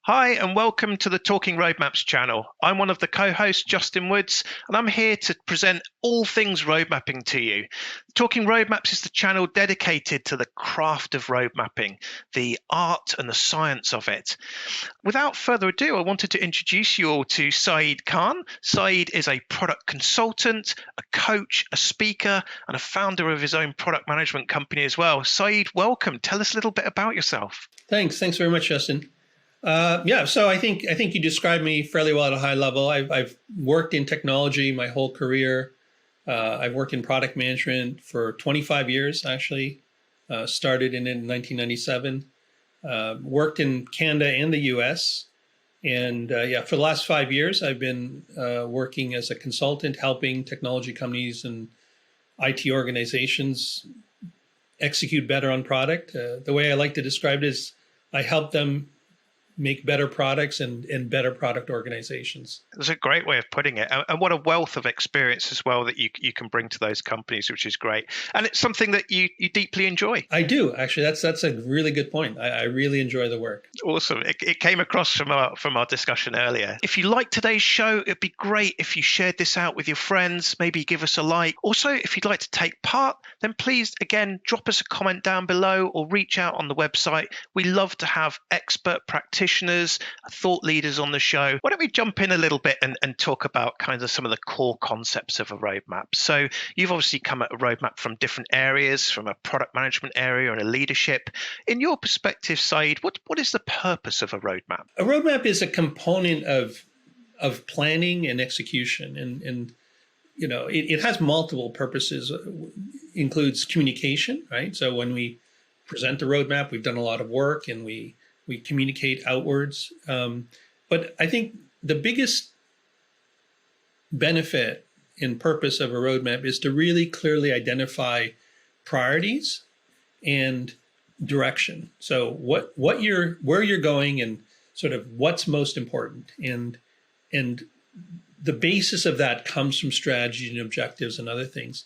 Hi, and welcome to the Talking Roadmaps channel. I'm one of the co-hosts, Justin Woods, and I'm here to present all things road mapping to you. Talking Roadmaps is the channel dedicated to the craft of road mapping, the art and the science of it. Without further ado, I wanted to introduce you all to Saeed Khan. Saeed is a product consultant, a coach, a speaker, and a founder of his own product management company as well. Saeed, welcome. Tell us a little bit about yourself. Thanks very much, Justin. So I think you described me fairly well at a high level. I've worked in technology my whole career. I've worked in product management for 25 years, actually. Started in 1997. Worked in Canada and the U.S. And for the last 5 years, I've been working as a consultant, helping technology companies and IT organizations execute better on product. The way I like to describe it is I help them make better products and better product organizations. That's a great way of putting it. And what a wealth of experience as well that you can bring to those companies, which is great. And it's something that you deeply enjoy. I do, actually. That's a really good point. I really enjoy the work. Awesome. It came across from our discussion earlier. If you like today's show, it'd be great if you shared this out with your friends, maybe give us a like. Also, if you'd like to take part, then please, again, drop us a comment down below or reach out on the website. We love to have expert practitioners, thought leaders on the show. Why don't we jump in a little bit and talk about kind of some of the core concepts of a roadmap. So you've obviously come at a roadmap from different areas, from a product management area and a leadership. In your perspective, Saeed, what is the purpose of a roadmap? A roadmap is a component of planning and execution, and you know it has multiple purposes. Includes communication, right? So when we present the roadmap, we've done a lot of work and we communicate outwards. But I think the biggest benefit and purpose of a roadmap is to really clearly identify priorities and direction. So where you're going and sort of what's most important, and the basis of that comes from strategy and objectives and other things.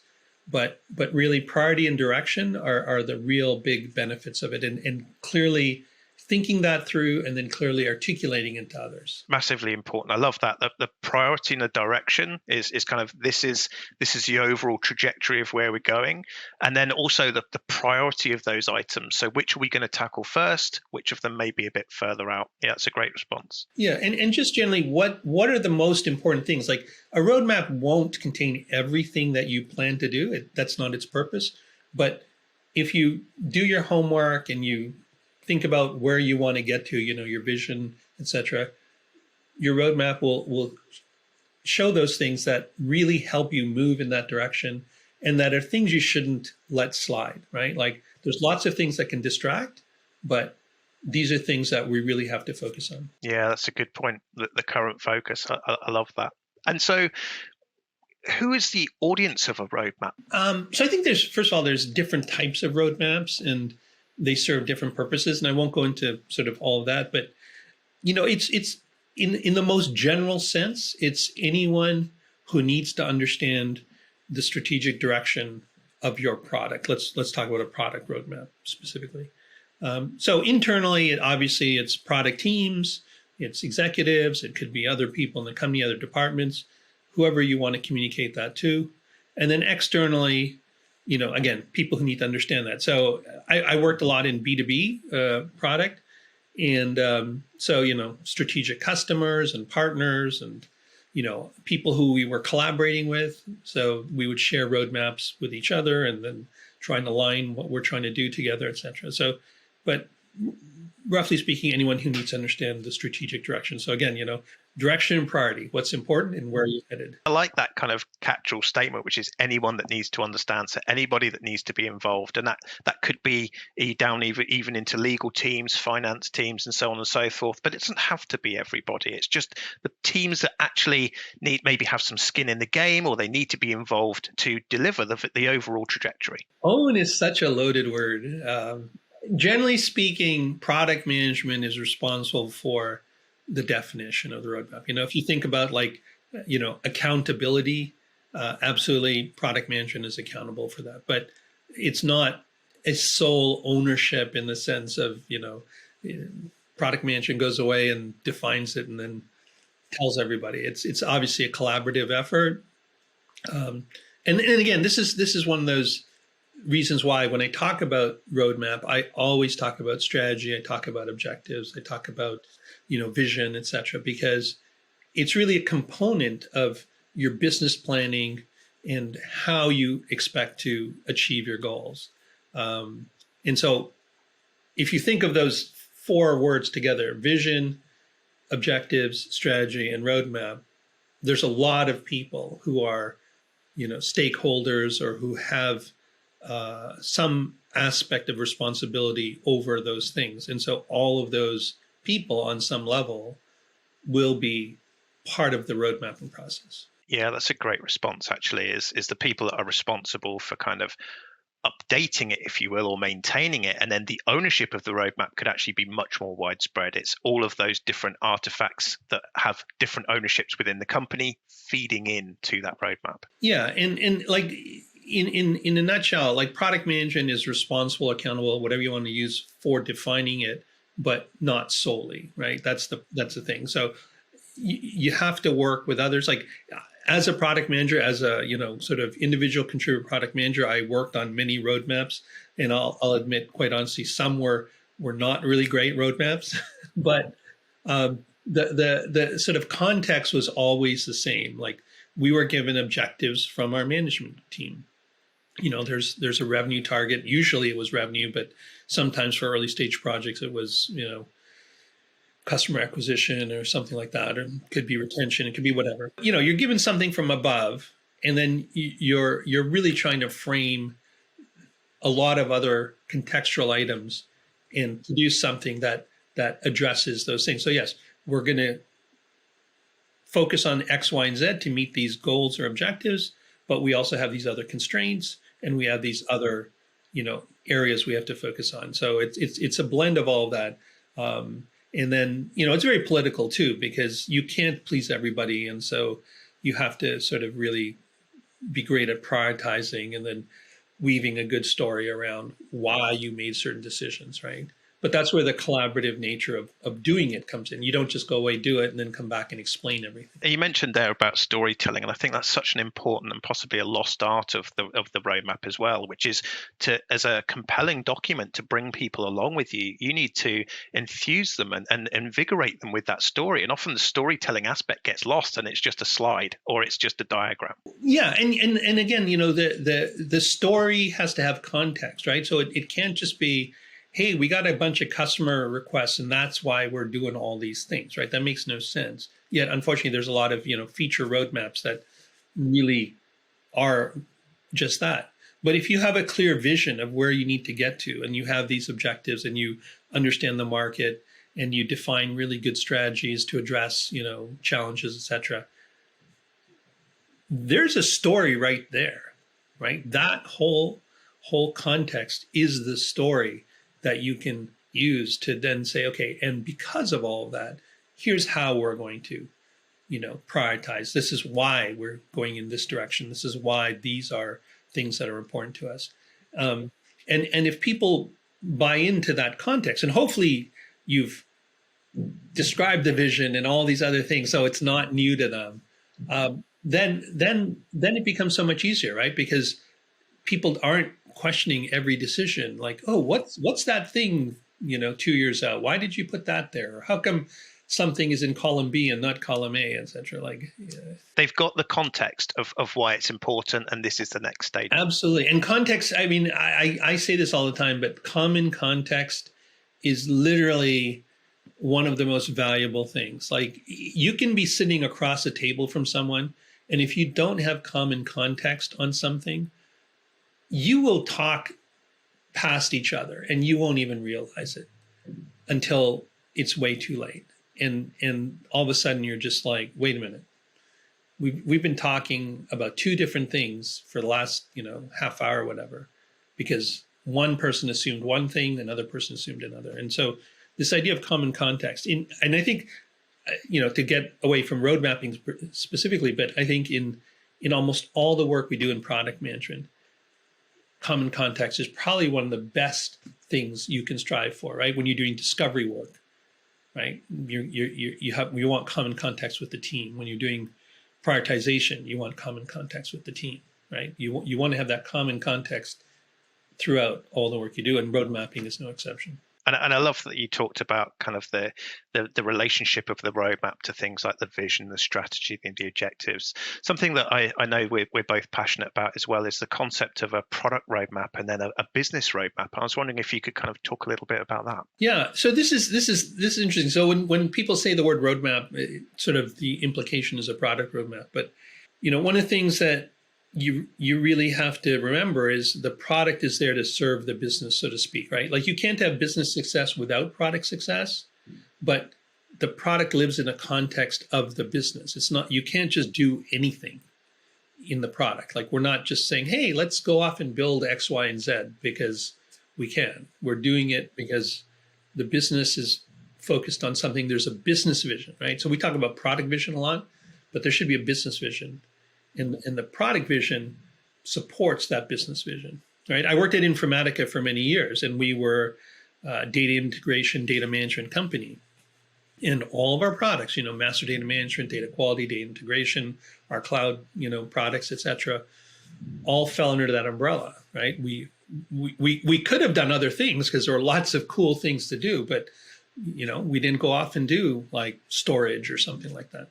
But really priority and direction are the real big benefits of it, and clearly thinking that through and then clearly articulating it to others. Massively important. I love that. The priority and the direction is kind of this is the overall trajectory of where we're going. And then also the priority of those items. So which are we going to tackle first? Which of them may be a bit further out? Yeah, that's a great response. Yeah, and just generally what are the most important things? Like a roadmap won't contain everything that you plan to do. That's not its purpose. But if you do your homework and you think about where you want to get to, you know, your vision, etc., your roadmap will show those things that really help you move in that direction, and that are things you shouldn't let slide, right? Like there's lots of things that can distract, but these are things that we really have to focus on. Yeah, that's a good point. The current focus. I love that. And so who is the audience of a roadmap? So I think first of all, there's different types of roadmaps and they serve different purposes. And I won't go into sort of all of that, but you know, it's in the most general sense, it's anyone who needs to understand the strategic direction of your product. Let's talk about a product roadmap specifically. So internally, obviously it's product teams, it's executives, it could be other people in the company, other departments, whoever you want to communicate that to. And then externally, you know, again, people who need to understand that. So I worked a lot in B2B product. And so, you know, strategic customers and partners and, you know, people who we were collaborating with. So we would share roadmaps with each other and then try and align what we're trying to do together, et cetera. So, but roughly speaking, anyone who needs to understand the strategic direction. So again, you know, direction and priority, what's important and where you're headed. I like that kind of catch-all statement, which is anyone that needs to understand. So anybody that needs to be involved. And that could be down even into legal teams, finance teams, and so on and so forth. But it doesn't have to be everybody. It's just the teams that actually maybe have some skin in the game, or they need to be involved to deliver the overall trajectory. Own is such a loaded word. Generally speaking, product management is responsible for the definition of the roadmap. You know, if you think about like, you know, accountability, absolutely product management is accountable for that, but it's not a sole ownership in the sense of, you know, product management goes away and defines it and then tells everybody. It's obviously a collaborative effort. And again, this is one of those reasons why when I talk about roadmap, I always talk about strategy. I talk about objectives. I talk about, vision, et cetera, because it's really a component of your business planning and how you expect to achieve your goals. And so if you think of those 4 words together, vision, objectives, strategy, and roadmap, there's a lot of people who are, stakeholders or who have some aspect of responsibility over those things. And so all of those people on some level will be part of the road mapping process. Yeah, that's a great response, actually, is the people that are responsible for kind of updating it, if you will, or maintaining it. And then the ownership of the roadmap could actually be much more widespread. It's all of those different artifacts that have different ownerships within the company feeding into that roadmap. Yeah. And like in a nutshell, like product management is responsible, accountable, whatever you want to use for defining it, but not solely, right? That's the thing. So you have to work with others. Like as a product manager, as a sort of individual contributor product manager, I worked on many roadmaps, and I'll admit, quite honestly, some were not really great roadmaps, but the sort of context was always the same. Like we were given objectives from our management team. There's a revenue target. Usually it was revenue, but sometimes for early stage projects it was customer acquisition or something like that, or it could be retention, it could be whatever. You're given something from above, and then you're really trying to frame a lot of other contextual items and produce something that addresses those things. So yes, we're going to focus on X, Y, and Z to meet these goals or objectives, but we also have these other constraints, and we have these other areas we have to focus on. So it's a blend of all of that. And then, it's very political too, because you can't please everybody. And so you have to sort of really be great at prioritizing and then weaving a good story around why you made certain decisions, right? But that's where the collaborative nature of doing it comes in. You don't just go away, do it, and then come back and explain everything. You mentioned there about storytelling, and I think that's such an important and possibly a lost art of the roadmap as well, which is as a compelling document to bring people along with you, you need to enthuse them and invigorate them with that story. And often the storytelling aspect gets lost, and it's just a slide or it's just a diagram. Yeah, and again, the story has to have context, right? So it can't just be, hey, we got a bunch of customer requests and that's why we're doing all these things, right? That makes no sense. Yet, unfortunately, there's a lot of, feature roadmaps that really are just that. But if you have a clear vision of where you need to get to, and you have these objectives, and you understand the market, and you define really good strategies to address, challenges, et cetera, there's a story right there, right? That whole context is the story that you can use to then say, okay, and because of all of that, here's how we're going to, prioritize. This is why we're going in this direction. This is why these are things that are important to us. And if people buy into that context, and hopefully you've described the vision and all these other things, so it's not new to them, then it becomes so much easier, right? Because people aren't questioning every decision, like, oh, what's that thing, 2 years out? Why did you put that there? Or how come something is in column B and not column A, etc. Like, they've got the context of why it's important, and this is the next stage. Absolutely. And context, I mean, I say this all the time, but common context is literally one of the most valuable things. Like, you can be sitting across a table from someone, and if you don't have common context on something, you will talk past each other and you won't even realize it until it's way too late. And all of a sudden you're just like, wait a minute. We've been talking about two different things for the last, half hour or whatever, because one person assumed one thing, another person assumed another. And so this idea of common context, and I think, to get away from road mapping specifically, but I think in almost all the work we do in product management, common context is probably one of the best things you can strive for, right? When you're doing discovery work, right? You want common context with the team. When you're doing prioritization, you want common context with the team, right? You want to have that common context throughout all the work you do, and road mapping is no exception. And I love that you talked about kind of the relationship of the roadmap to things like the vision, the strategy, the objectives. Something that I know we're both passionate about as well is the concept of a product roadmap and then a business roadmap. I was wondering if you could kind of talk a little bit about that. Yeah. So this is interesting. So when people say the word roadmap, sort of the implication is a product roadmap. But one of the things that you really have to remember is the product is there to serve the business, so to speak, right? Like you can't have business success without product success, but the product lives in a context of the business. It's not, you can't just do anything in the product. Like we're not just saying, hey, let's go off and build X, Y, and Z because we can. We're doing it because the business is focused on something. There's a business vision, right? So we talk about product vision a lot, but there should be a business vision. And the product vision supports that business vision, right? I worked at Informatica for many years, and we were a data integration, data management company. And all of our products, master data management, data quality, data integration, our cloud, products, et cetera, all fell under that umbrella, right? We could have done other things because there were lots of cool things to do, but, we didn't go off and do like storage or something like that.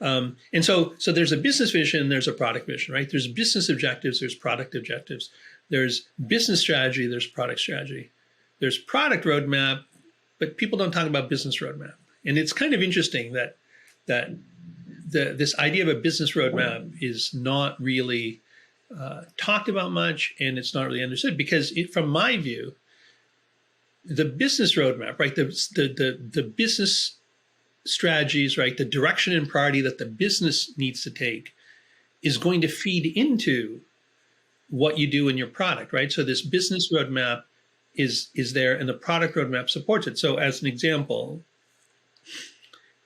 And so there's a business vision, there's a product vision, right? There's business objectives, there's product objectives. There's business strategy, there's product strategy. There's product roadmap, but people don't talk about business roadmap. And it's kind of interesting that this idea of a business roadmap is not really talked about much, and it's not really understood because from my view, the business roadmap, right? The business strategies, right? The direction and priority that the business needs to take is going to feed into what you do in your product, right? So this business roadmap is there, and the product roadmap supports it. So as an example,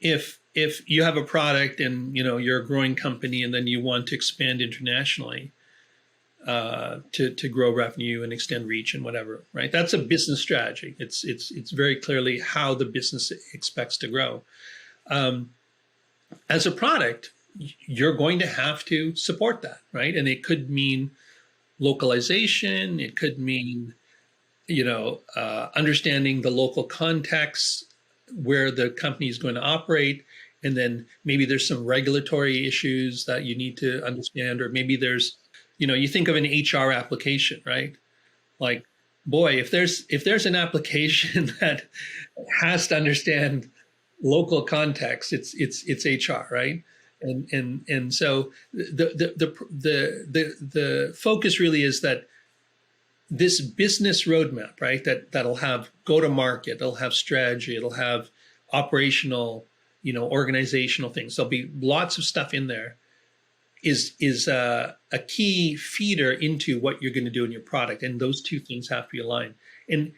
if you have a product and you're a growing company and then you want to expand internationally to grow revenue and extend reach and whatever, right? That's a business strategy. It's very clearly how the business expects to grow. As a product, you're going to have to support that, right? And it could mean localization. It could mean, understanding the local context where the company is going to operate. And then maybe there's some regulatory issues that you need to understand, or maybe there's, you think of an HR application, right? Like, boy, if there's an application that has to understand local context, it's HR, right? And so the focus really is that this business roadmap, right? That'll have go to market, it'll have strategy, it'll have operational, organizational things. There'll be lots of stuff in there. Is a key feeder into what you're going to do in your product, and those two things have to be aligned. And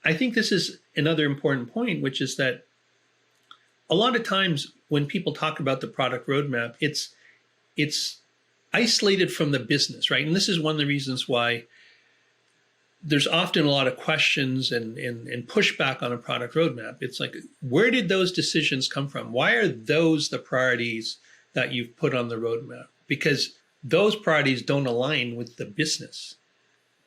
I think this is another important point, which is that a lot of times when people talk about the product roadmap, it's isolated from the business, right? And this is one of the reasons why there's often a lot of questions and pushback on a product roadmap. It's like, where did those decisions come from? Why are those the priorities that you've put on the roadmap? Because those priorities don't align with the business,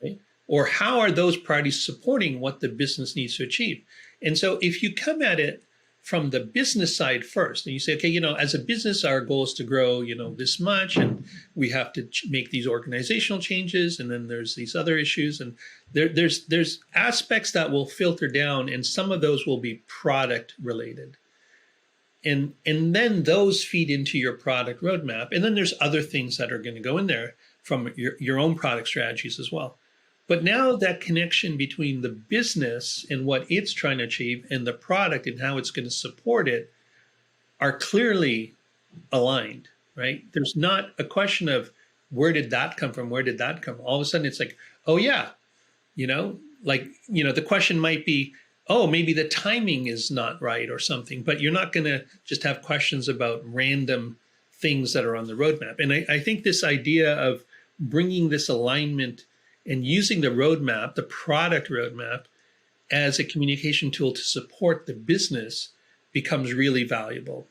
right? Or how are those priorities supporting what the business needs to achieve? And so if you come at it from the business side first, and you say, okay, as a business, our goal is to grow, this much, and we have to make these organizational changes, and then there's these other issues, and there's aspects that will filter down, and some of those will be product related. And then those feed into your product roadmap. And then there's other things that are going to go in there from your own product strategies as well. But now that connection between the business and what it's trying to achieve and the product and how it's going to support it are clearly aligned, right? There's not a question of where did that come from? Where did that come? All of a sudden it's like, oh yeah, the question might be, oh, maybe the timing is not right or something, but you're not going to just have questions about random things that are on the roadmap. And I think this idea of bringing this alignment and using the roadmap, the product roadmap, as a communication tool to support the business becomes really valuable.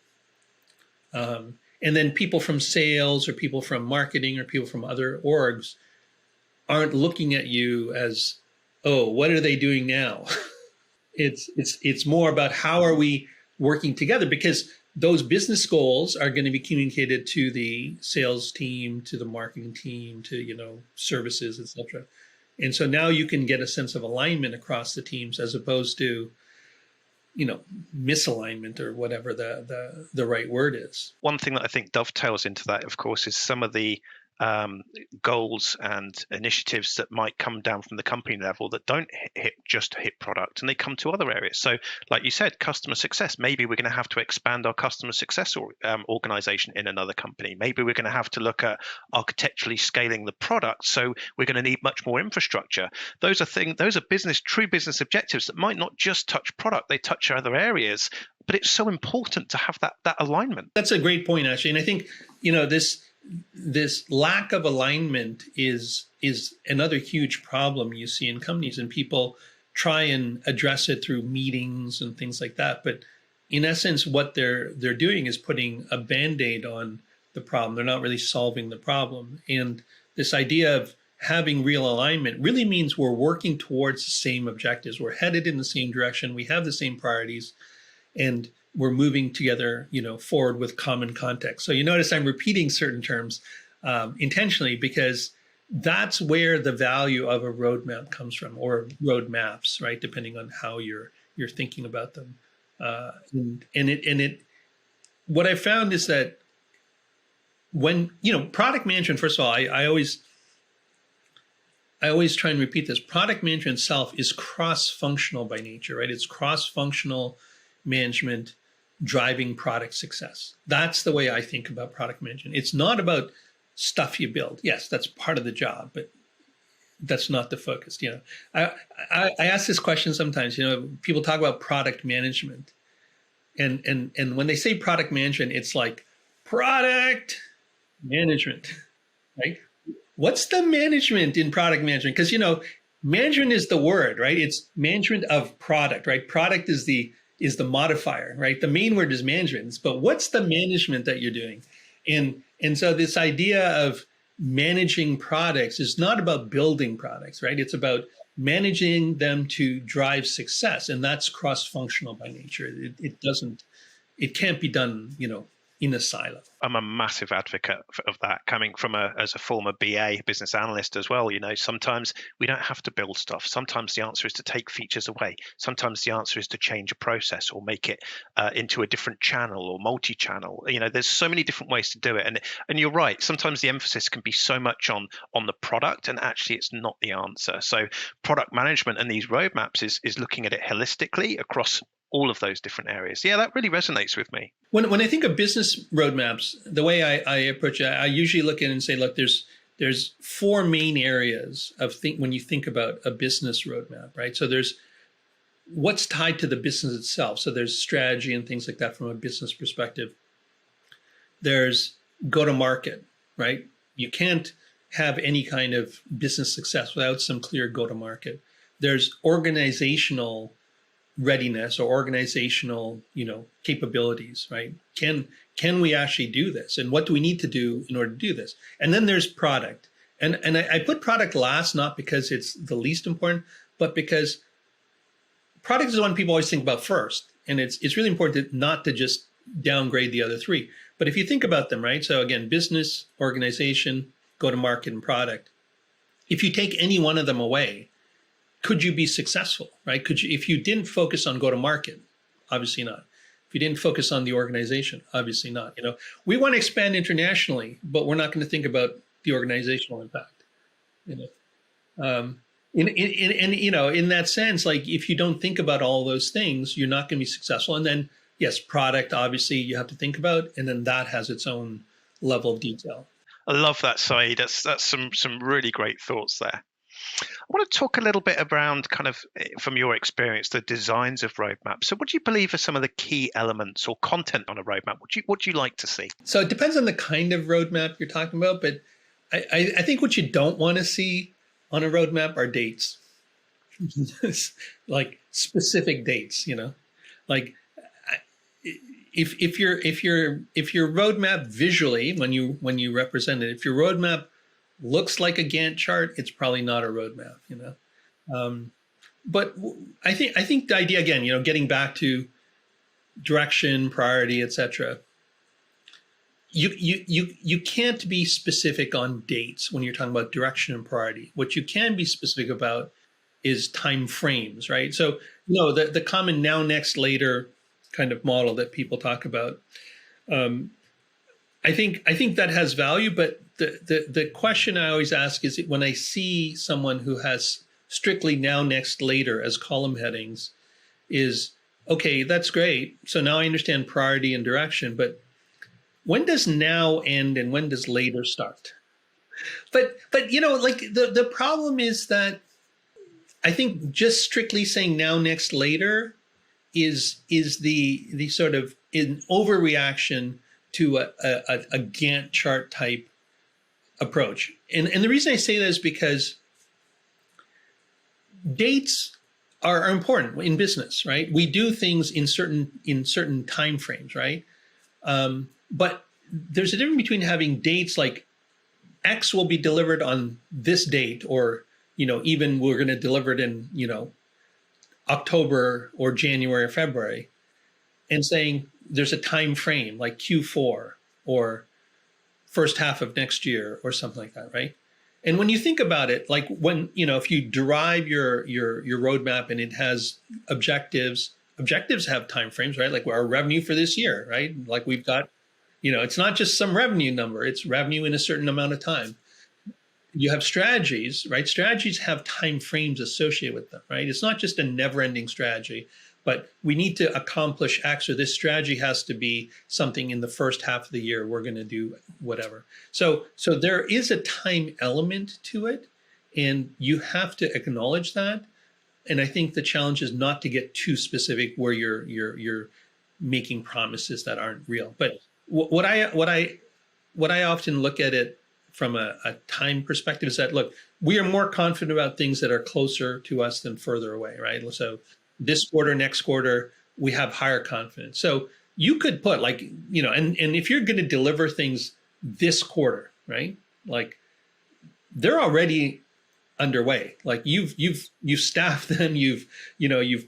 And then people from sales or people from marketing or people from other orgs aren't looking at you as, oh, what are they doing now? It's more about how are we working together, because those business goals are going to be communicated to the sales team, to the marketing team, to services, etc. And so now you can get a sense of alignment across the teams as opposed to misalignment or whatever the right word is. One thing that I think dovetails into that, of course, is some of the goals and initiatives that might come down from the company level that don't just hit product, and they come to other areas. So like you said, customer success, maybe we're going to have to expand our customer success organization in another company. Maybe we're going to have to look at architecturally scaling the product, so we're going to need much more infrastructure. Those are true business objectives that might not just touch product, they touch other areas, but it's so important to have that alignment. That's a great point, actually. And I think this lack of alignment is another huge problem you see in companies, and people try and address it through meetings and things like that. But in essence, what they're doing is putting a Band-Aid on the problem. They're not really solving the problem. And this idea of having real alignment really means we're working towards the same objectives. We're headed in the same direction. We have the same priorities, and we're moving together, forward with common context. So you notice I'm repeating certain terms intentionally, because that's where the value of a roadmap comes from, or roadmaps, right? Depending on how you're thinking about them. What I found is that when product management, first of all, I always try and repeat this. Product management itself is cross-functional by nature, right? It's cross-functional management driving product success. That's the way I think about product management. It's not about stuff you build. Yes, that's part of the job, but that's not the focus. I ask this question sometimes. People talk about product management, and when they say product management, it's like product management, right? What's the management in product management? Because management is the word, right? It's management of product, right? Product is the modifier, right? The main word is management, but what's the management that you're doing? And so this idea of managing products is not about building products, right? It's about managing them to drive success, and that's cross-functional by nature. It can't be done, in a silo. I'm a massive advocate of that, coming from as a former BA, business analyst as well. Sometimes we don't have to build stuff. Sometimes the answer is to take features away. Sometimes the answer is to change a process or make it into a different channel or multi-channel. There's so many different ways to do it. And you're right. Sometimes the emphasis can be so much on the product, and actually it's not the answer. So product management and these roadmaps is looking at it holistically across all of those different areas. Yeah, that really resonates with me. When I think of business roadmaps, the way I approach it, I usually look at it and say, look, there's four main areas when you think about a business roadmap, right? So there's what's tied to the business itself. So there's strategy and things like that from a business perspective. There's go-to-market, right? You can't have any kind of business success without some clear go-to-market. There's organizational readiness or organizational, capabilities, right? Can we actually do this? And what do we need to do in order to do this? And then there's product. And I put product last, not because it's the least important, but because product is the one people always think about first. And it's really important not to just downgrade the other three. But if you think about them, right? So again, business, organization, go-to-market, and product. If you take any one of them away, could you be successful, right? If you didn't focus on go-to-market, obviously not. If you didn't focus on the organization, obviously not. We want to expand internationally, but we're not going to think about the organizational impact. In that sense, like if you don't think about all those things, you're not going to be successful. And then, yes, product, obviously you have to think about, and then that has its own level of detail. I love that, Saeed. That's some really great thoughts there. I want to talk a little bit around kind of, from your experience, the designs of roadmaps. So what do you believe are some of the key elements or content on a roadmap? What do you like to see? So it depends on the kind of roadmap you're talking about, but I think what you don't want to see on a roadmap are dates. like specific dates, like if your roadmap visually, when you represent it, if your roadmap looks like a Gantt chart, it's probably not a roadmap, but I think the idea, again, getting back to direction, priority, etc. You can't be specific on dates when you're talking about direction and priority. What you can be specific about is time frames, right? So, the common now, next, later kind of model that people talk about. I think that has value, but the question I always ask is, when I see someone who has strictly now, next, later as column headings, is okay, that's great. So now I understand priority and direction, but when does now end and when does later start? But like the problem is that I think just strictly saying now, next, later is the sort of an overreaction to a Gantt chart type approach. And the reason I say that is because dates are important in business, right? We do things in certain time frames, right? But there's a difference between having dates like X will be delivered on this date, or even we're going to deliver it in October or January or February, and saying there's a time frame like Q4 or first half of next year or something like that, right? And when you think about it, like when if you derive your roadmap and it has objectives have time frames, right? Like our revenue for this year, right? Like we've got, it's not just some revenue number, it's revenue in a certain amount of time. You have strategies, right? Strategies have time frames associated with them, right? It's not just a never-ending strategy, but we need to accomplish X, or this strategy has to be something in the first half of the year. We're going to do whatever. So there is a time element to it, and you have to acknowledge that. And I think the challenge is not to get too specific where you're making promises that aren't real. But what I often look at it from a time perspective is that, look, we are more confident about things that are closer to us than further away, right? So this quarter, next quarter, we have higher confidence. So you could put like, and if you're going to deliver things this quarter, right? Like they're already underway. Like you've staffed them, you've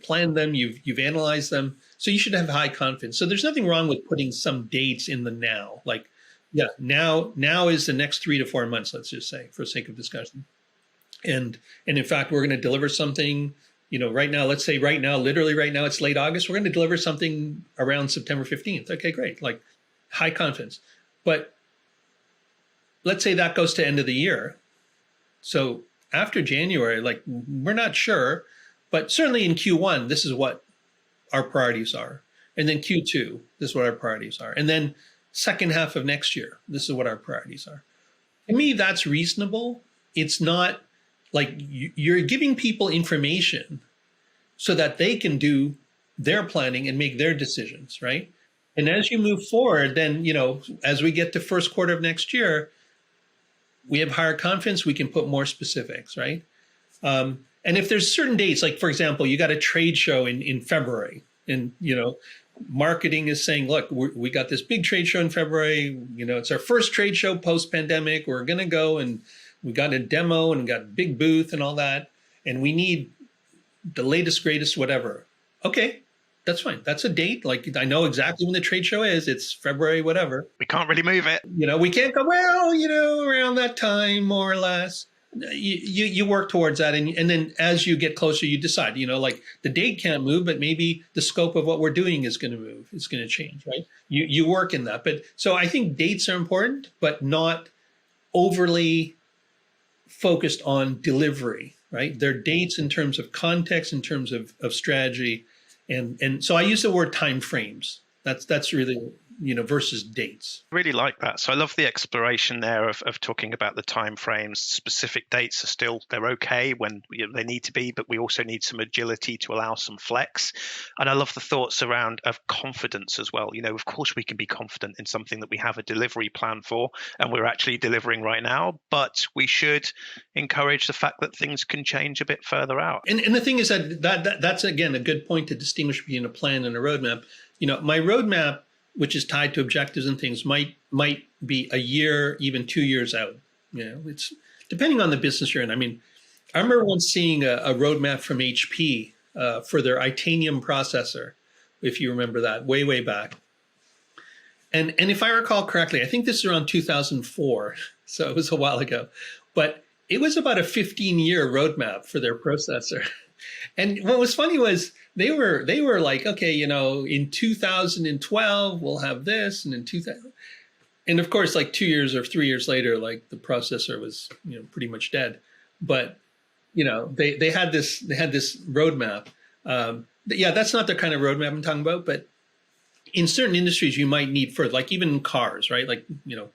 planned them, you've analyzed them. So you should have high confidence. So there's nothing wrong with putting some dates in the now. Like, yeah, now is the next 3 to 4 months, let's just say, for sake of discussion. And in fact, we're going to deliver something, right now, let's say literally right now, it's late August. We're going to deliver something around September 15th. Okay, great. Like high confidence. But let's say that goes to end of the year. So after January, like we're not sure, but certainly in Q1, this is what our priorities are. And then Q2, this is what our priorities are. And then second half of next year, this is what our priorities are. To me, that's reasonable. It's not like you're giving people information so that they can do their planning and make their decisions, right? And as you move forward, then, as we get to first quarter of next year, we have higher confidence, we can put more specifics, right? And if there's certain dates, like for example, you got a trade show in February, and marketing is saying, look, we got this big trade show in February, it's our first trade show post-pandemic, we're gonna go, and we got a demo and got a big booth and all that, and we need the latest, greatest, whatever. Okay, that's fine. That's a date. Like I know exactly when the trade show is. It's February, whatever. We can't really move it. We can't go, around that time, more or less. You work towards that. And then as you get closer, you decide, like the date can't move, but maybe the scope of what we're doing is going to move. It's going to change, right? You work in that. But so I think dates are important, but not overly focused on delivery, right? They're dates in terms of context, in terms of strategy. And so I use the word time frames. That's really versus dates. Really like that. So I love the exploration there of talking about the time frames. Specific dates are still, they're okay when they need to be, but we also need some agility to allow some flex. And I love the thoughts around of confidence as well. Of course we can be confident in something that we have a delivery plan for and we're actually delivering right now, but we should encourage the fact that things can change a bit further out. And the thing is that's again a good point to distinguish between a plan and a roadmap. My roadmap, which is tied to objectives and things, might be a year, even 2 years out. It's depending on the business you're in. I mean, I remember once seeing a roadmap from HP for their Itanium processor, if you remember that, way back. And if I recall correctly, I think this is around 2004, so it was a while ago, but it was about a 15-year roadmap for their processor. And what was funny was they were like, okay, in 2012 we'll have this, and in 2000, and of course, like 2 years or 3 years later, like the processor was pretty much dead. But they had this roadmap. Yeah, that's not the kind of roadmap I'm talking about, but in certain industries you might need for, like, even cars, right? Like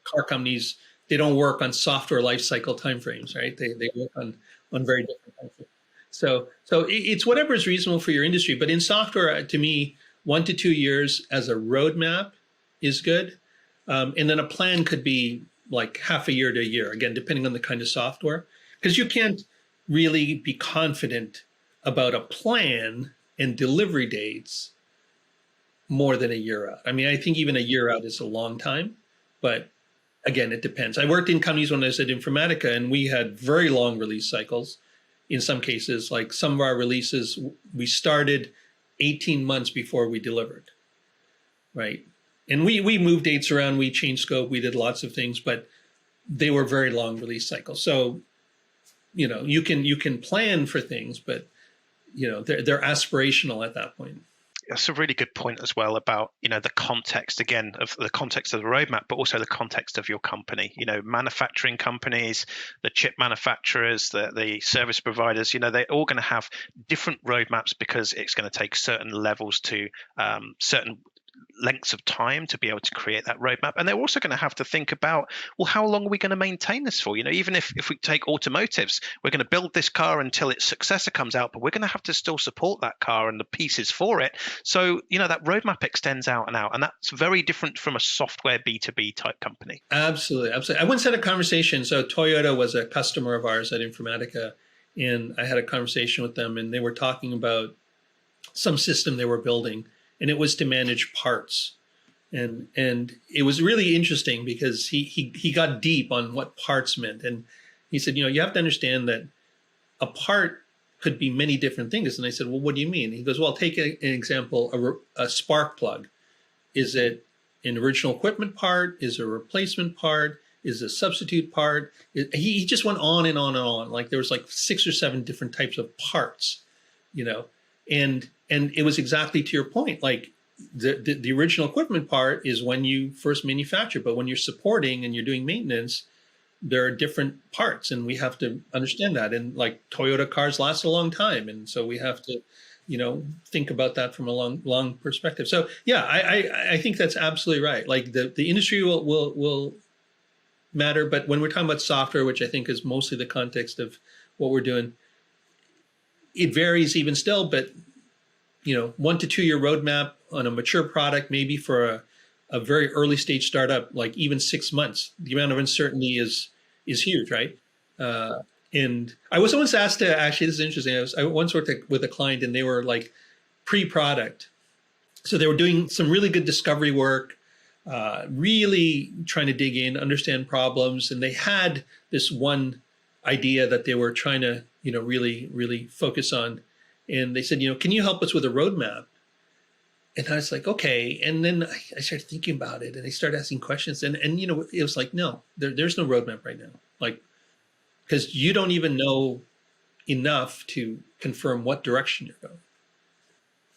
car companies, they don't work on software lifecycle timeframes, right? They work on very different timeframes. So it's whatever is reasonable for your industry. But in software, to me, 1 to 2 years as a roadmap is good. And then a plan could be like half a year to a year, again, depending on the kind of software. Because you can't really be confident about a plan and delivery dates more than a year out. I mean, I think even a year out is a long time. But again, it depends. I worked in companies when I was at Informatica, and we had very long release cycles. In some cases, like some of our releases, we started 18 months before we delivered, right? And we moved dates around, we changed scope, we did lots of things, but they were very long release cycles. So, you can plan for things, but they're aspirational at that point. That's a really good point as well about, the context, again, of the context of the roadmap, but also the context of your company. Manufacturing companies, the chip manufacturers, the service providers, they're all going to have different roadmaps because it's going to take certain levels to certain lengths of time to be able to create that roadmap. And they're also going to have to think about, well, how long are we going to maintain this for? Even if we take automotives, we're going to build this car until its successor comes out, but we're going to have to still support that car and the pieces for it. So, that roadmap extends out and out. And that's very different from a software B2B type company. Absolutely. I once had a conversation. So Toyota was a customer of ours at Informatica, and I had a conversation with them, and they were talking about some system they were building, and it was to manage parts. And it was really interesting because he got deep on what parts meant. And he said, you have to understand that a part could be many different things. And I said, well, what do you mean? He goes, well, take an example, a spark plug. Is it an original equipment part? Is it a replacement part? Is it a substitute part? He just went on and on and on. Like there was like 6 or 7 different types of parts, and it was exactly to your point. Like the original equipment part is when you first manufacture, but when you're supporting and you're doing maintenance, there are different parts, and we have to understand that. And like Toyota cars last a long time, and so we have to, think about that from a long perspective. So yeah, I think that's absolutely right. Like the industry will matter, but when we're talking about software, which I think is mostly the context of what we're doing, it varies even still. But 1 to 2 year roadmap on a mature product, maybe for a very early stage startup, like even 6 months, the amount of uncertainty is huge, right? And I was once asked to, actually, this is interesting. I once worked with a client, and they were like pre-product. So they were doing some really good discovery work, really trying to dig in, understand problems. And they had this one idea that they were trying to, really, really focus on. And they said, can you help us with a roadmap? And I was like, okay. And then I started thinking about it, and I started asking questions. And it was like, no, there's no roadmap right now. Like, because you don't even know enough to confirm what direction you're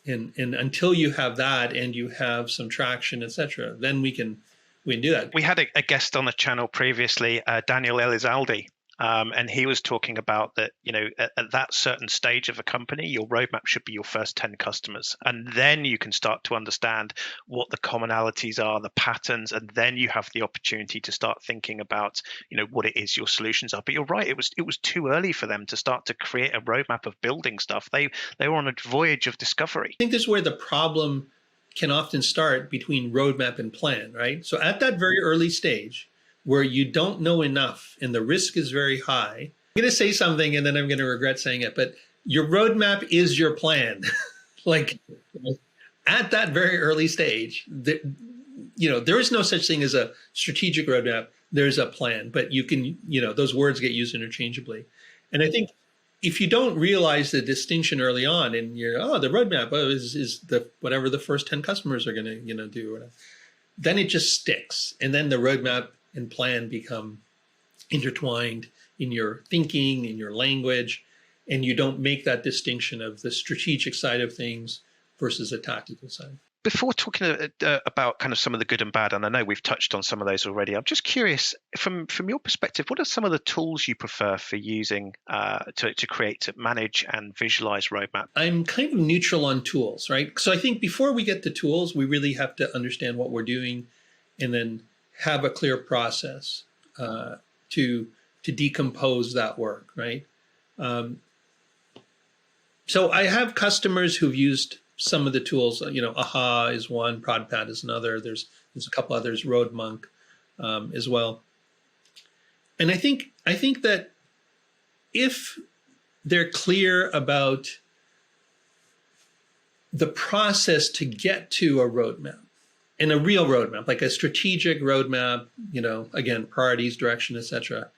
going. And until you have that and you have some traction, et cetera, then we can do that. We had a guest on the channel previously, Daniel Elizalde, And he was talking about that, at that certain stage of a company, your roadmap should be your first 10 customers. And then you can start to understand what the commonalities are, the patterns, and then you have the opportunity to start thinking about, what it is your solutions are. But you're right, it was too early for them to start to create a roadmap of building stuff. They were on a voyage of discovery. I think this is where the problem can often start between roadmap and plan, right? So at that very early stage where you don't know enough and the risk is very high, I'm going to say something and then I'm going to regret saying it, but your roadmap is your plan. Like at that very early stage, there is no such thing as a strategic roadmap. There's a plan, but you can, those words get used interchangeably. And I think if you don't realize the distinction early on and you're, the roadmap is the whatever the first 10 customers are going to, do, or whatever, then it just sticks. And then the roadmap and plan become intertwined in your thinking, in your language, and you don't make that distinction of the strategic side of things versus a tactical side. Before talking about kind of some of the good and bad, and I know we've touched on some of those already, I'm just curious, from your perspective, what are some of the tools you prefer for using to manage and visualize roadmap? I'm kind of neutral on tools, right? So I think before we get to tools, we really have to understand what we're doing and then have a clear process to decompose that work, right? So I have customers who've used some of the tools, AHA is one, ProdPad is another. There's a couple others, RoadMonk as well. And I think that if they're clear about the process to get to a roadmap, and a real roadmap, like a strategic roadmap, again, priorities, direction, etc.,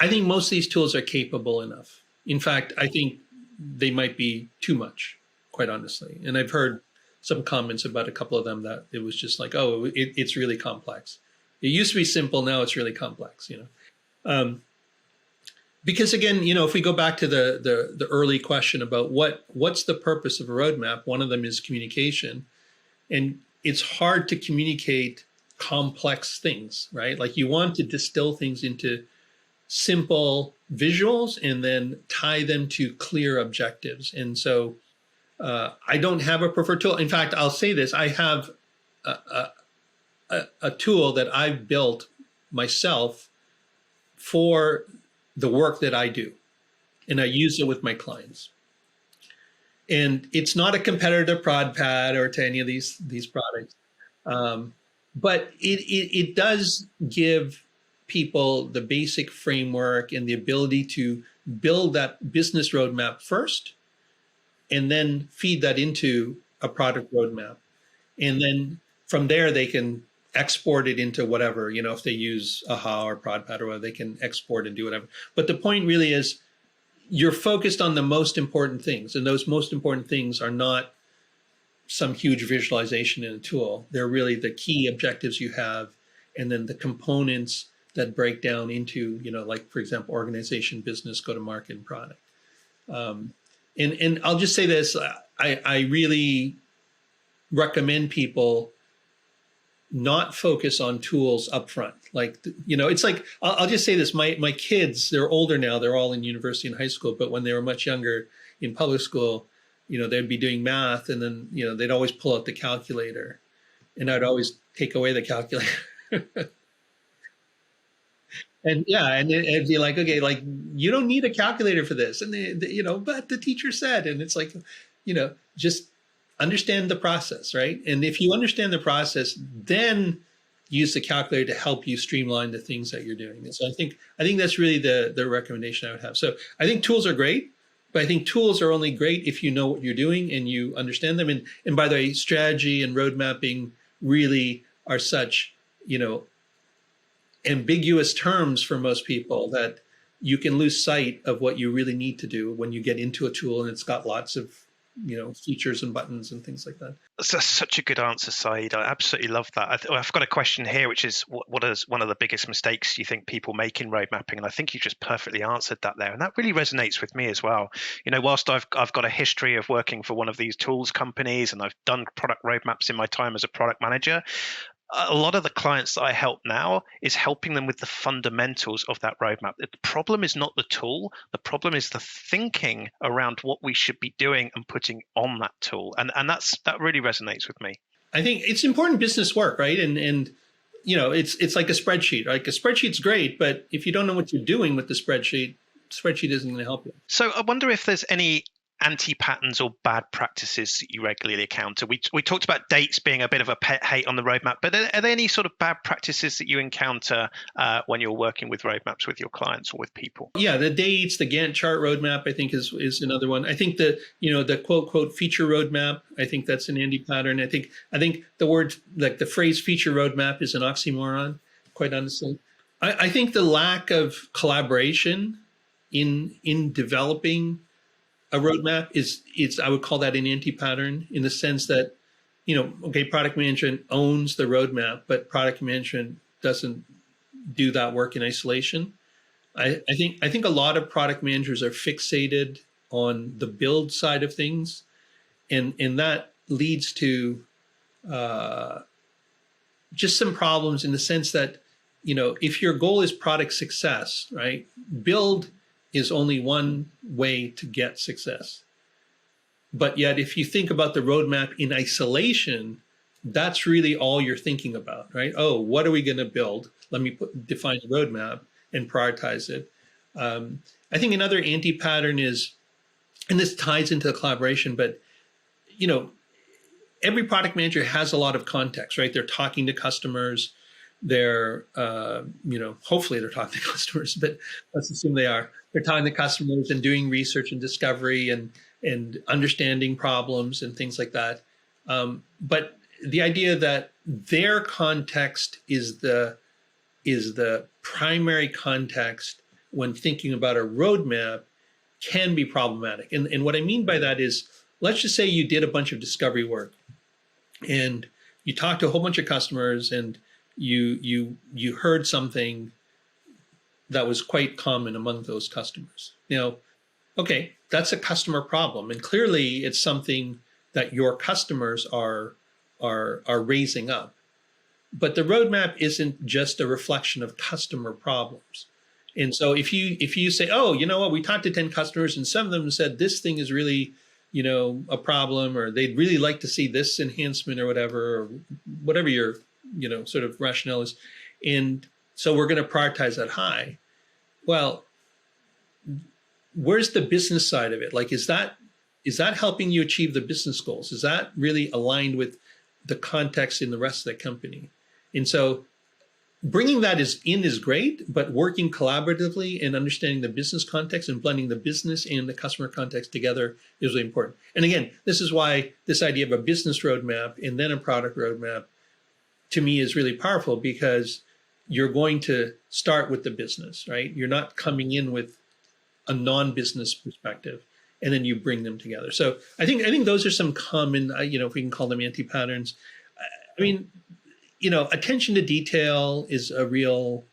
I think most of these tools are capable enough. In fact, I think they might be too much, quite honestly. And I've heard some comments about a couple of them that it was just like, it's really complex. It used to be simple, now it's really complex, because again, if we go back to the early question about what's the purpose of a roadmap, one of them is communication. And it's hard to communicate complex things, right? Like you want to distill things into simple visuals and then tie them to clear objectives. And so I don't have a preferred tool. In fact, I'll say this, I have a tool that I've built myself for the work that I do. And I use it with my clients. And it's not a competitor to ProdPad or to any of these products. But it does give people the basic framework and the ability to build that business roadmap first and then feed that into a product roadmap. And then from there, they can export it into whatever, if they use AHA or ProdPad or whatever, they can export and do whatever. But the point really is you're focused on the most important things. And those most important things are not some huge visualization in a tool. They're really the key objectives you have and then the components that break down into, like, for example, organization, business, go-to-market, and product. And I'll just say this, I really recommend people not focus on tools up front. Like, it's like, I'll just say this, my kids, they're older now, they're all in university and high school, but when they were much younger in public school, they'd be doing math and then, they'd always pull out the calculator and I'd always take away the calculator. And it'd be like, okay, like you don't need a calculator for this. And but the teacher said, and it's like, just understand the process, right? And if you understand the process, then use the calculator to help you streamline the things that you're doing. And so I think that's really the recommendation I would have. So I think tools are great, but I think tools are only great if you know what you're doing and you understand them. And by the way, strategy and road mapping really are such, ambiguous terms for most people that you can lose sight of what you really need to do when you get into a tool and it's got lots of features and buttons and things like that. That's such a good answer, Saeed. I absolutely love that. I've got a question here, which is what is one of the biggest mistakes you think people make in road mapping? And I think you just perfectly answered that there. And that really resonates with me as well. Whilst I've got a history of working for one of these tools companies and I've done product roadmaps in my time as a product manager, a lot of the clients that I help now is helping them with the fundamentals of that roadmap. The problem is not the tool. The problem is the thinking around what we should be doing and putting on that tool. And that really resonates with me. I think it's important business work, right? And it's like a spreadsheet. Like a spreadsheet's great, but if you don't know what you're doing with the spreadsheet isn't going to help you. So I wonder if there's any anti-patterns or bad practices that you regularly encounter. We talked about dates being a bit of a pet hate on the roadmap, but are there any sort of bad practices that you encounter when you're working with roadmaps with your clients or with people? Yeah, the dates, the Gantt chart roadmap, I think is another one. I think the quote feature roadmap, I think that's an anti-pattern. I think the word, like the phrase feature roadmap, is an oxymoron, quite honestly. I think the lack of collaboration in developing a roadmap is I would call that an anti-pattern, in the sense that, product management owns the roadmap, but product management doesn't do that work in isolation. I think a lot of product managers are fixated on the build side of things, and that leads to just some problems, in the sense that, if your goal is product success, right, build is only one way to get success. But yet, if you think about the roadmap in isolation, that's really all you're thinking about, right? Oh, what are we going to build? Let me define the roadmap and prioritize it. I think another anti-pattern is, and this ties into the collaboration, but every product manager has a lot of context, right? They're talking to customers. They're, hopefully they're talking to customers, but let's assume they are. They're talking to customers and doing research and discovery and understanding problems and things like that. But the idea that their context is the primary context when thinking about a roadmap can be problematic. And what I mean by that is, let's just say you did a bunch of discovery work and you talked to a whole bunch of customers, and you heard something that was quite common among those customers. Okay, that's a customer problem, and clearly it's something that your customers are raising up. But the roadmap isn't just a reflection of customer problems. And so if you say, oh, you know what, we talked to 10 customers and some of them said this thing is really, a problem, or they'd really like to see this enhancement or whatever your, sort of rationale is. And so we're going to prioritize that high. Well, where's the business side of it? Like, is that helping you achieve the business goals? Is that really aligned with the context in the rest of the company? And so bringing that is great, but working collaboratively and understanding the business context and blending the business and the customer context together is really important. And again, this is why this idea of a business roadmap and then a product roadmap, to me, is really powerful, because you're going to start with the business, right? You're not coming in with a non-business perspective, and then you bring them together. So I think those are some common, if we can call them anti-patterns. I mean, attention to detail is a real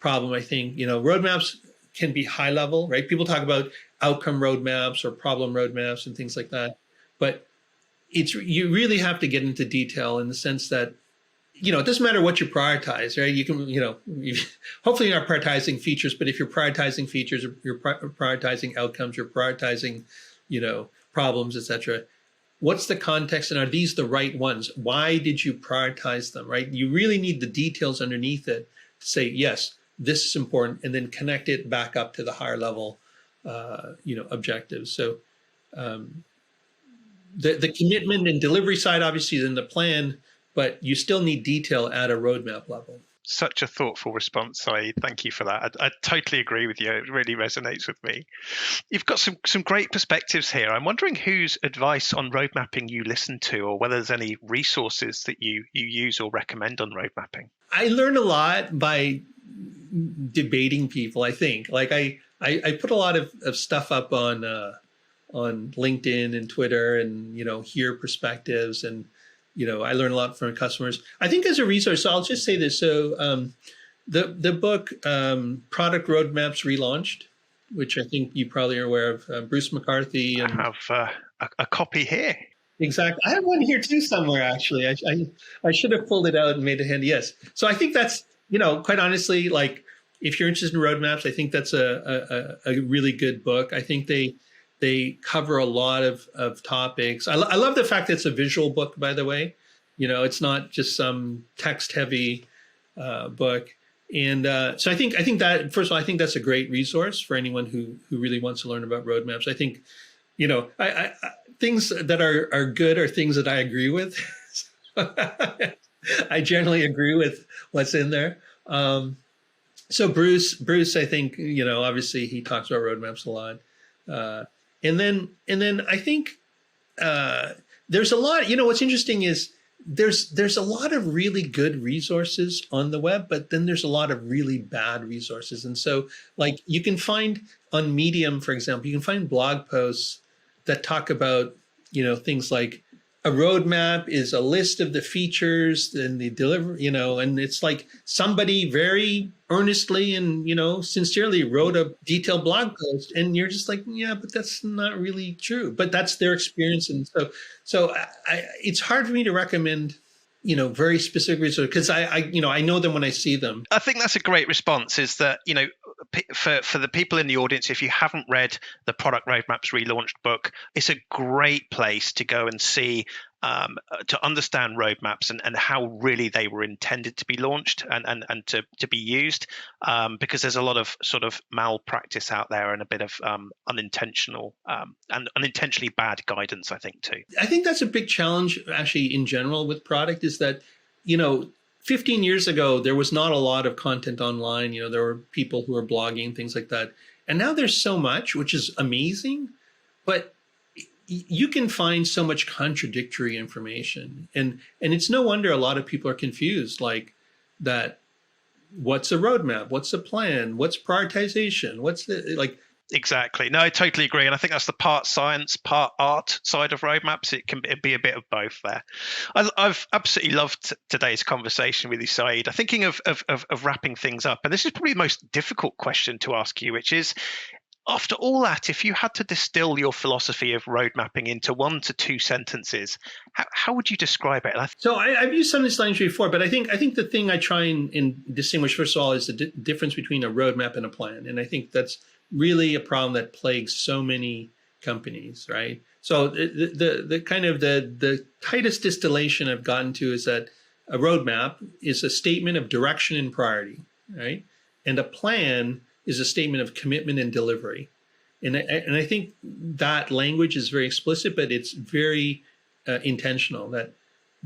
problem. I think, roadmaps can be high level, right? People talk about outcome roadmaps or problem roadmaps and things like that, but you really have to get into detail, in the sense that, it doesn't matter what you prioritize, right? You can, hopefully you're not prioritizing features, but if you're prioritizing features, you're prioritizing outcomes, you're prioritizing, problems, etc. What's the context, and are these the right ones? Why did you prioritize them, right? You really need the details underneath it to say, yes, this is important, and then connect it back up to the higher level, objectives. So the commitment and delivery side obviously is in the plan, but you still need detail at a roadmap level. Such a thoughtful response, Saeed. Thank you for that. I totally agree with you. It really resonates with me. You've got some great perspectives here. I'm wondering whose advice on road mapping you listen to, or whether there's any resources that you use or recommend on road mapping. I learn a lot by debating people, I think. Like I put a lot of stuff up on LinkedIn and Twitter, and, hear perspectives, and I learn a lot from customers. I think as a resource, so I'll just say this. So the book, Product Roadmaps Relaunched, which I think you probably are aware of, Bruce McCarthy. And I have a copy here. Exactly. I have one here too somewhere, actually. I should have pulled it out and made it handy. Yes. So I think that's, quite honestly, like if you're interested in roadmaps, I think that's a really good book. I think they cover a lot of topics. I love the fact that it's a visual book, by the way. It's not just some text heavy book. And so I think that, first of all, I think that's a great resource for anyone who really wants to learn about roadmaps. I think, I things that are good are things that I agree with. I generally agree with what's in there. So Bruce, I think, obviously he talks about roadmaps a lot. And then I think there's a lot, what's interesting is there's a lot of really good resources on the web, but then there's a lot of really bad resources. And so like you can find on Medium, for example, you can find blog posts that talk about, things like a roadmap is a list of the features and the delivery, and it's like somebody very earnestly and, sincerely wrote a detailed blog post, and you're just like, yeah, but that's not really true. But that's their experience. And so it's hard for me to recommend, very specific resources because I know them when I see them. I think that's a great response, is that, for the people in the audience, if you haven't read the Product Roadmaps Relaunched book, it's a great place to go and see, to understand roadmaps and how really they were intended to be launched and to be used, because there's a lot of sort of malpractice out there and a bit of unintentional and unintentionally bad guidance, I think, too. I think that's a big challenge, actually, in general with product, is that, 15 years ago, there was not a lot of content online. There were people who were blogging, things like that. And now there's so much, which is amazing, but you can find so much contradictory information. And it's no wonder a lot of people are confused, like that. What's a roadmap? What's a plan? What's prioritization? What's the, like, Exactly. No, I totally agree. And I think that's the part science, part art side of roadmaps. It can be a bit of both there. I've absolutely loved today's conversation with you, Saeed. I'm thinking of wrapping things up. And this is probably the most difficult question to ask you, which is, after all that, if you had to distill your philosophy of road mapping into 1 to 2 sentences, how would you describe it? So I've used some of this language before, but I think the thing I try and distinguish, first of all, is the difference between a roadmap and a plan. And I think that's really a problem that plagues so many companies, right? So the kind of the tightest distillation I've gotten to is that a roadmap is a statement of direction and priority, right? And a plan is a statement of commitment and delivery. And I think that language is very explicit, but it's very intentional, that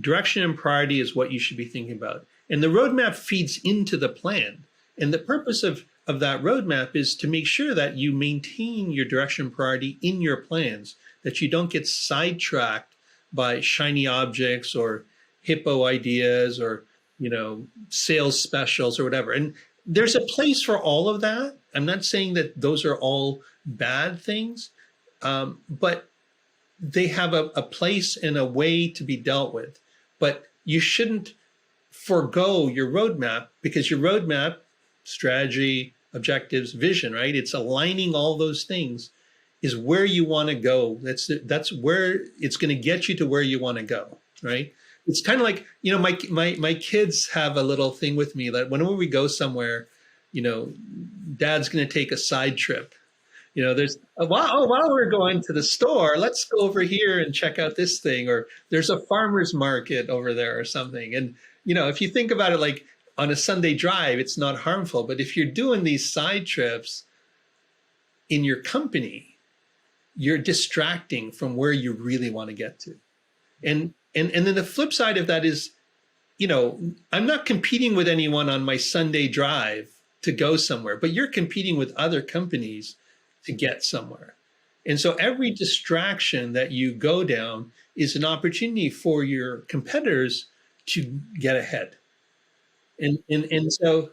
direction and priority is what you should be thinking about. And the roadmap feeds into the plan. And the purpose of that roadmap is to make sure that you maintain your direction and priority in your plans, that you don't get sidetracked by shiny objects or hippo ideas or, sales specials or whatever. And there's a place for all of that. I'm not saying that those are all bad things, but they have a place and a way to be dealt with. But you shouldn't forego your roadmap, because your roadmap, strategy, objectives, vision, right? It's aligning all those things is where you want to go. That's where it's going to get you to where you want to go, right? It's kind of like, my kids have a little thing with me that whenever we go somewhere, Dad's going to take a side trip. There's while we're going to the store, let's go over here and check out this thing, or there's a farmer's market over there or something. And, if you think about it, like on a Sunday drive, it's not harmful. But if you're doing these side trips in your company, you're distracting from where you really want to get to. And then the flip side of that is, I'm not competing with anyone on my Sunday drive to go somewhere, but you're competing with other companies to get somewhere. And so every distraction that you go down is an opportunity for your competitors to get ahead. And so,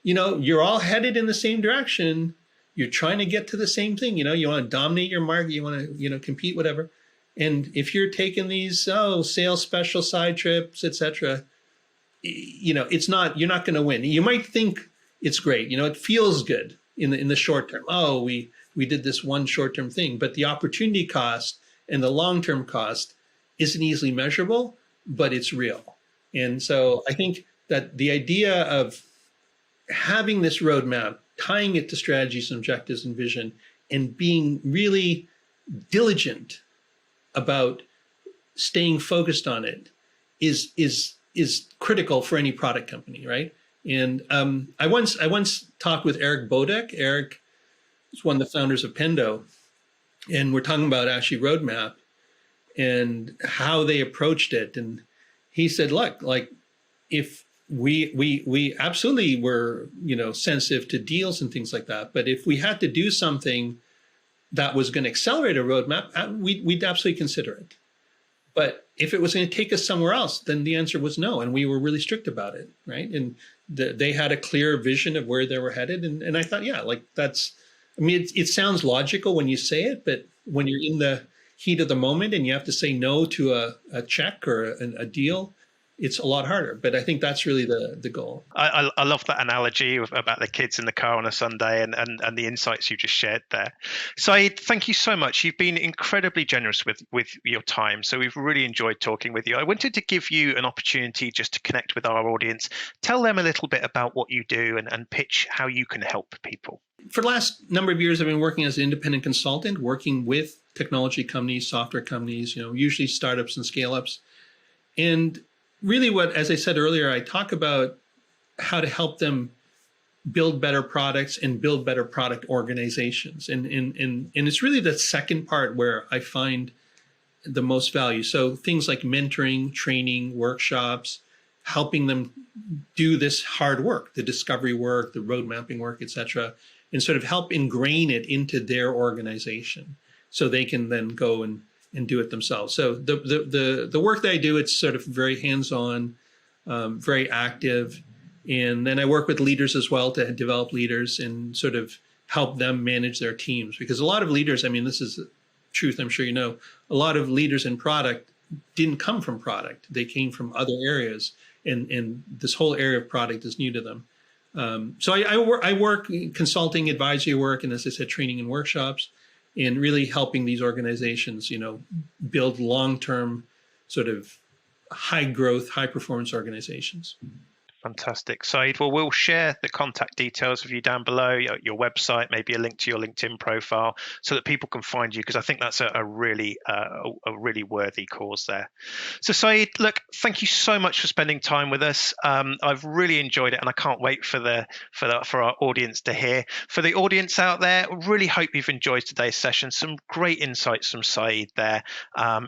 you're all headed in the same direction. You're trying to get to the same thing. You want to dominate your market. You want to, compete, whatever. And if you're taking these, sales special side trips, etc., it's not, you're not going to win. You might think it's great. It feels good in the short term. Oh, we did this one short-term thing, but the opportunity cost and the long-term cost isn't easily measurable, but it's real. And so I think that the idea of having this roadmap, tying it to strategies and objectives and vision, and being really diligent about staying focused on it is critical for any product company, right? And I once talked with Eric Bodek. Eric is one of the founders of Pendo, and we're talking about actually roadmap and how they approached it. And he said, look, like if we absolutely were, sensitive to deals and things like that, but if we had to do something that was going to accelerate a roadmap, we'd absolutely consider it. But if it was going to take us somewhere else, then the answer was no, and we were really strict about it, right? And they had a clear vision of where they were headed, and I thought, yeah, like that's. I mean, it sounds logical when you say it, but when you're in the heat of the moment and you have to say no to a check or a deal, it's a lot harder. But I think that's really the goal. I love that analogy about the kids in the car on a Sunday and the insights you just shared there. Saeed, thank you so much. You've been incredibly generous with your time. So we've really enjoyed talking with you. I wanted to give you an opportunity just to connect with our audience. Tell them a little bit about what you do and pitch how you can help people. For the last number of years, I've been working as an independent consultant, working with technology companies, software companies, usually startups and scale-ups. And really as I said earlier, I talk about how to help them build better products and build better product organizations. And it's really the second part where I find the most value. So things like mentoring, training, workshops, helping them do this hard work, the discovery work, the road mapping work, et cetera, and sort of help ingrain it into their organization so they can then go and do it themselves. So the work that I do, it's sort of very hands-on, very active. And then I work with leaders as well to develop leaders and sort of help them manage their teams. Because a lot of leaders, I mean, this is the truth, I'm sure you know, a lot of leaders in product didn't come from product. They came from other areas. And this whole area of product is new to them. So I work consulting, advisory work, and as I said, training and workshops, and really helping these organizations, build long-term sort of high growth, high performance organizations. Fantastic, Saeed. Well, we'll share the contact details of you down below, your website, maybe a link to your LinkedIn profile, so that people can find you, because I think that's a really worthy cause there. So, Saeed, look, thank you so much for spending time with us. I've really enjoyed it, and I can't wait for our audience to hear. For the audience out there, really hope you've enjoyed today's session. Some great insights from Saeed there.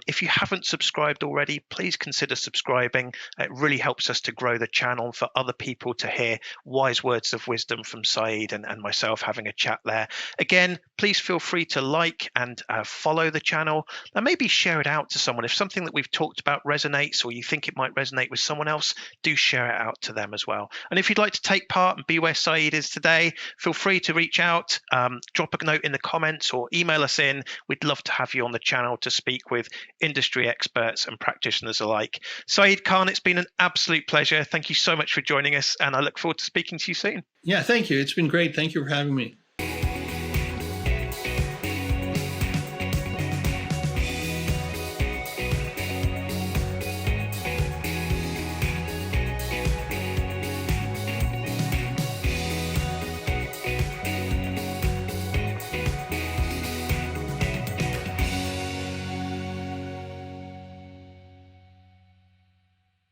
If you haven't subscribed already, please consider subscribing. It really helps us to grow the channel for other people to hear wise words of wisdom from Saeed and myself having a chat there. Again, please feel free to like and follow the channel, and maybe share it out to someone. If something that we've talked about resonates, or you think it might resonate with someone else, do share it out to them as well. And if you'd like to take part and be where Saeed is today, feel free to reach out, drop a note in the comments or email us in. We'd love to have you on the channel to speak with industry experts and practitioners alike. Saeed Khan, it's been an absolute pleasure. Thank you so much for joining us, and I look forward to speaking to you soon. Yeah, thank you. It's been great. Thank you for having me.